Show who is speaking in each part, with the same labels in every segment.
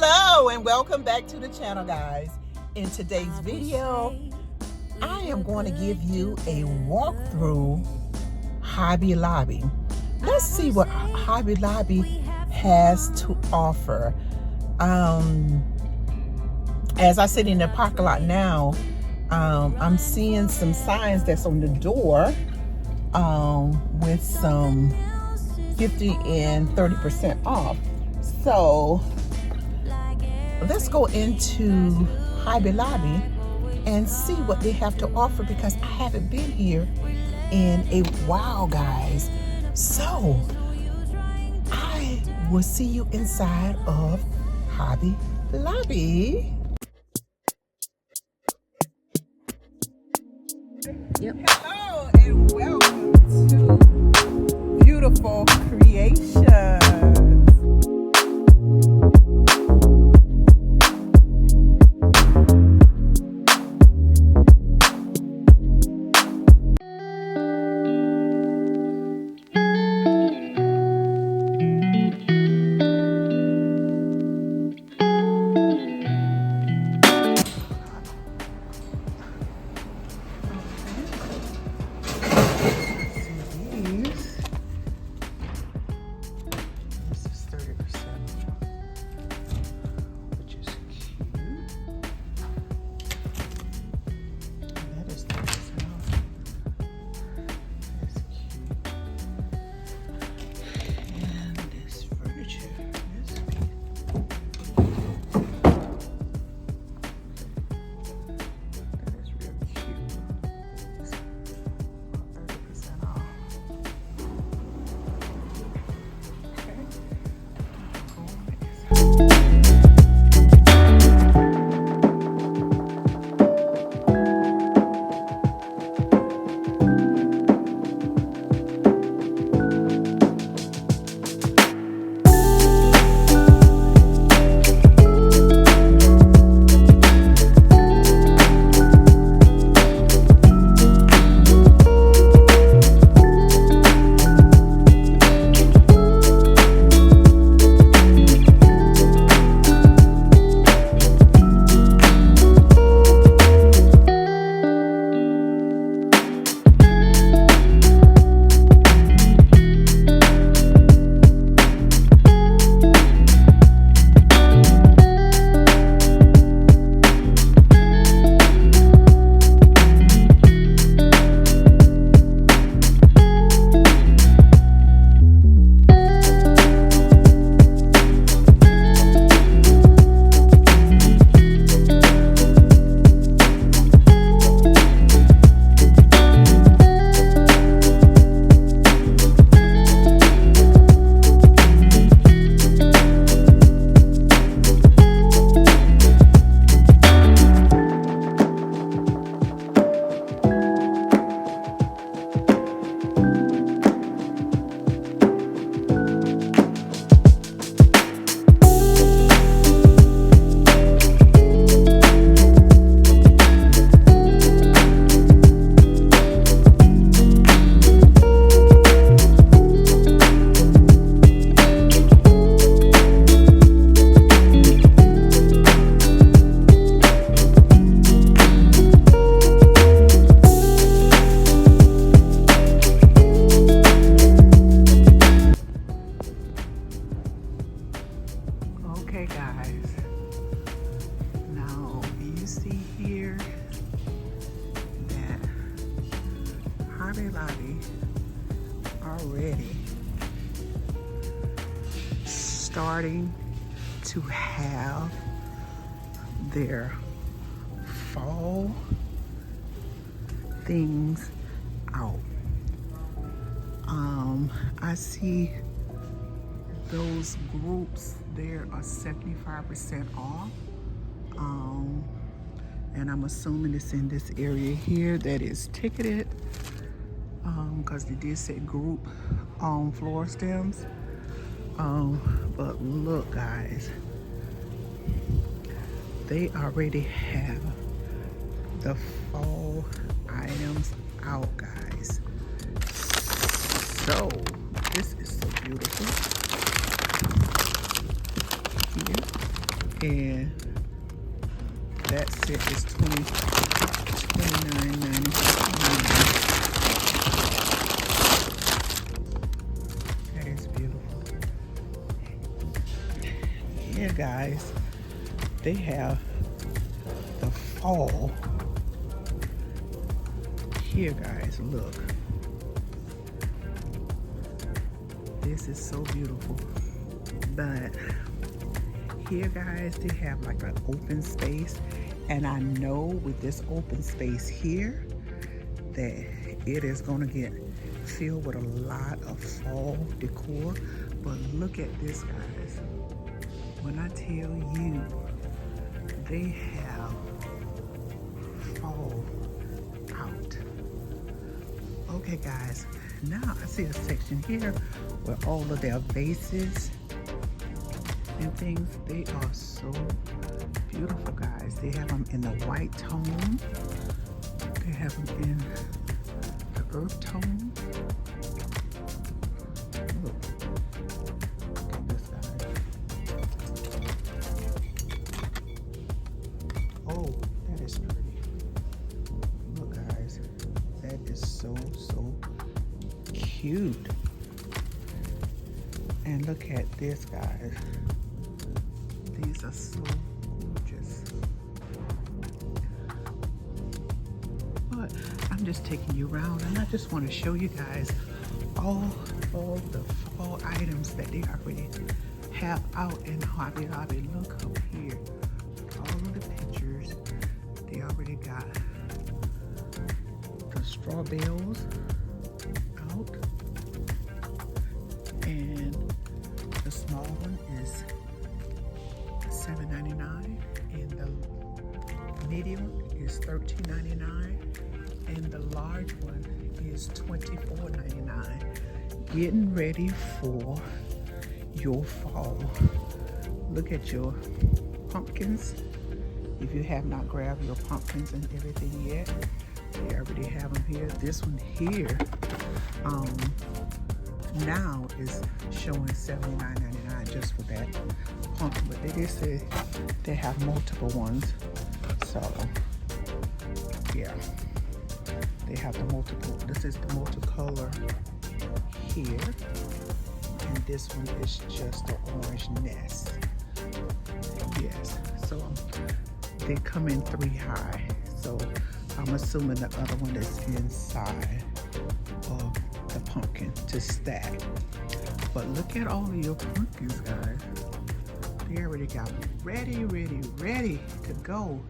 Speaker 1: Hello and welcome back to the channel, guys. In today's video, I am going to give you a walkthrough Hobby Lobby. Let's see what Hobby Lobby has to offer. As I sit in the parking lot now, I'm seeing some signs that's on the door with some 50 and 30% off. So let's go into Hobby Lobby and see what they have to offer, because I haven't been here in a while, guys. So I will see you inside of Hobby Lobby.
Speaker 2: Yep.
Speaker 1: Hello and welcome to Beautiful Creations. Okay, guys, now you see here that Hobby Lobby already starting to have their fall things out. I see those groups there are 75% off, and I'm assuming it's in this area here that is ticketed, because they did say group floor stems. But look, guys, they already have the fall items out, guys. So this is so beautiful. Here And that set is $29.99. That is beautiful. Yeah, guys, they have the fall here, guys. Look, this is so beautiful. But here, guys, they have like an open space, and I know with this open space here that it is going to get filled with a lot of fall decor. But look at this, guys. When I tell you they have fall out. Okay, guys, now I see a section here where all of their vases and things, they are so beautiful, guys. They have them in the white tone. They have them in the earth tone. Look at this, guys. Oh, that is pretty. Look, guys, that is so cute. And look at this, guys. These are so gorgeous. But I'm just taking you around, and I just want to show you guys all the fall items that they already have out in Hobby Lobby. Look up here. All of the pictures. They already got the straw bales out. And the small one is $7.99, and the medium is $13.99, and the large one is $24.99. Getting ready for your fall. Look at your pumpkins. If you have not grabbed your pumpkins and everything yet, they already have them here. This one here now is showing $79.99 just for that pumpkin, but they did say they have multiple ones. So yeah, they have the multiple. This is the multicolor here, and this one is just the orange nest. Yes, so they come in 3 high, so I'm assuming the other one is inside of the pumpkin to stack. But look at all of your pumpkins, guys. They already got them ready to go.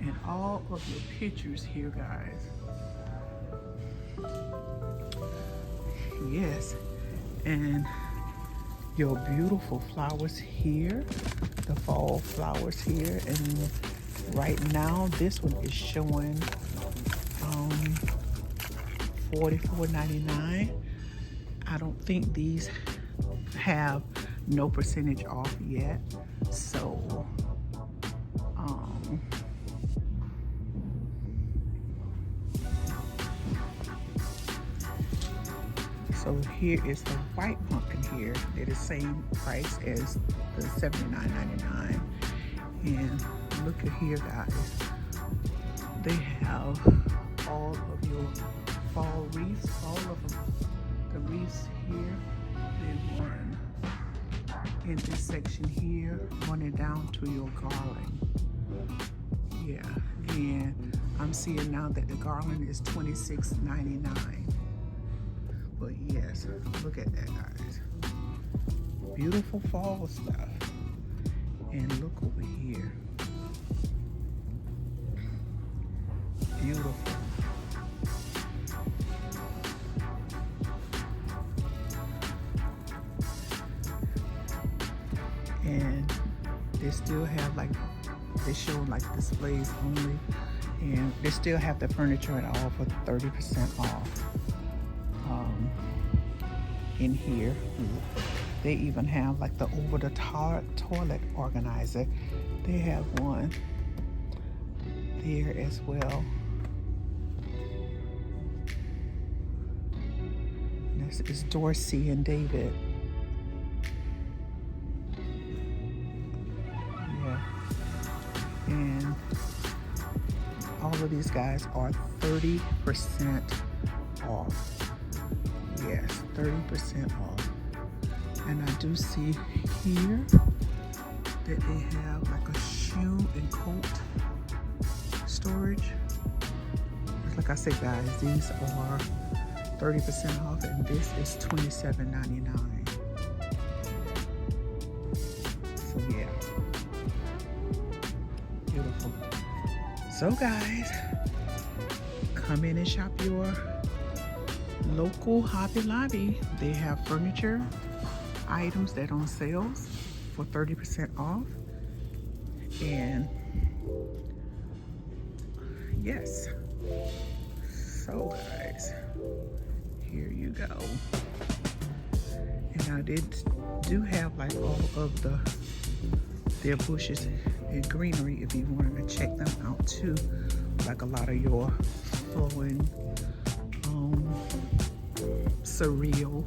Speaker 1: And all of your pictures here, guys. Yes, and your beautiful flowers here, the fall flowers here. And right now this one is showing $44.99. I don't think these have no percentage off yet, so so here is the white pumpkin here. They're the same price as the $79.99. And look at here, guys. They have all of your fall wreaths, all of them. The wreaths here, they run in this section here, running down to your garland. Yeah, and I'm seeing now that the garland is $26.99. But yes, look at that, guys. Beautiful fall stuff. And look over here. Beautiful. And they still have like, they show like displays only, and they still have the furniture and all for 30% off. In here, they even have like the over the toilet organizer. They have one there as well. This is Dorsey and David. Yeah. of these guys are 30% off. Yes, 30% off. And I do see here that they have like a shoe and coat storage. Like I said, guys, these are 30% off, and this is $27.99. So yeah, beautiful. So guys, come in and shop your local Hobby Lobby. They have furniture items that are on sales for 30% off. And yes, so guys, here you go. And I do have like all of their bushes and greenery if you wanted to check them out too. Like a lot of your flowing, surreal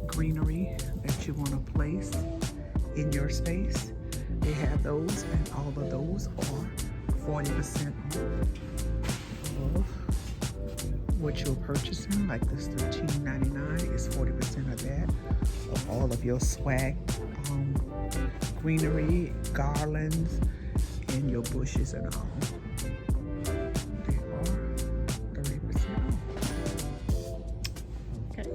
Speaker 1: greenery that you want to place in your space. They have those, and all of those are 40% off what you're purchasing. Like this $13.99 is 40% of that, of all of your swag, greenery, garlands, and your bushes and all. They are 30% off. Okay.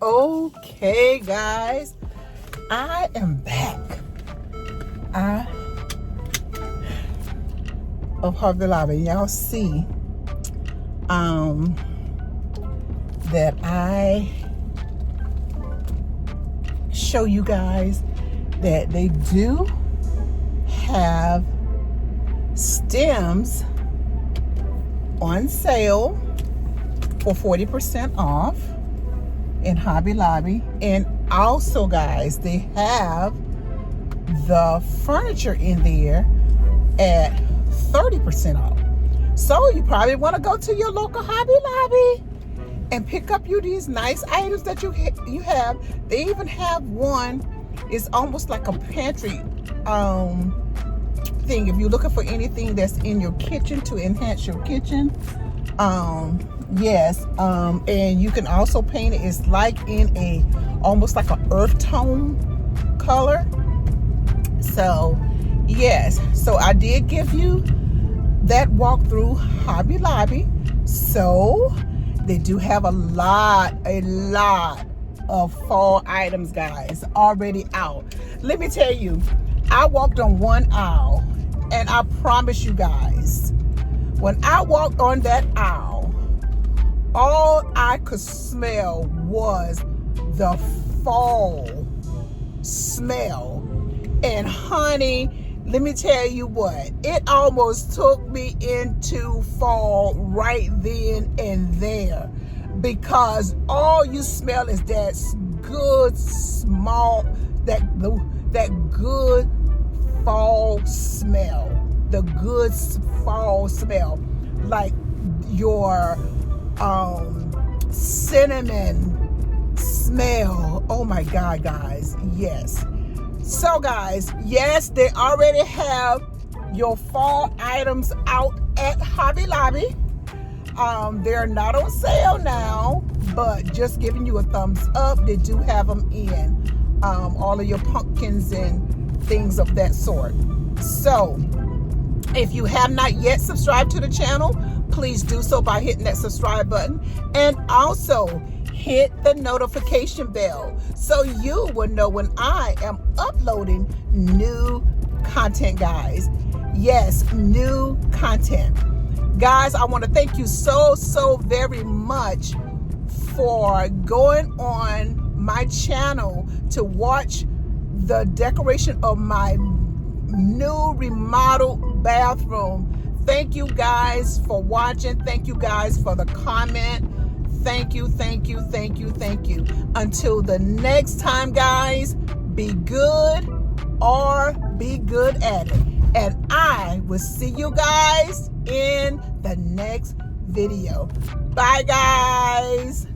Speaker 1: Okay guys, I am back of Hobby Lobby. Y'all see that I show you guys that they do have stems on sale for 40% off in Hobby Lobby. And also guys, they have the furniture in there at 30% off. So you probably want to go to your local Hobby Lobby and pick up you these nice items that you have. They even have one, it's almost like a pantry thing if you're looking for anything that's in your kitchen to enhance your kitchen. Yes, and you can also paint it. It's like in a almost like an earth tone color. So yes, so I did give you that walkthrough Hobby Lobby. So they do have a lot of fall items, guys, already out. Let me tell you, I walked on one aisle, and I promise you guys, when I walked on that aisle, all I could smell was the fall smell. And honey, let me tell you what, it almost took me into fall right then and there, because all you smell is that good small, that good fall smell, the good fall smell, like your cinnamon smell. Oh my God, guys, yes. So guys, yes, they already have your fall items out at Hobby Lobby. They're not on sale now, but just giving you a thumbs up, they do have them in all of your pumpkins and things of that sort. So if you have not yet subscribed to the channel, please do so by hitting that subscribe button, and also hit the notification bell so you will know when I am uploading new content, guys. Yes, new content. Guys, I want to thank you so very much for going on my channel to watch the decoration of my new remodeled bathroom. Thank you guys for watching. Thank you guys for the comment. Thank you. Until the next time, guys, be good or be good at it. And I will see you guys in the next video. Bye, guys.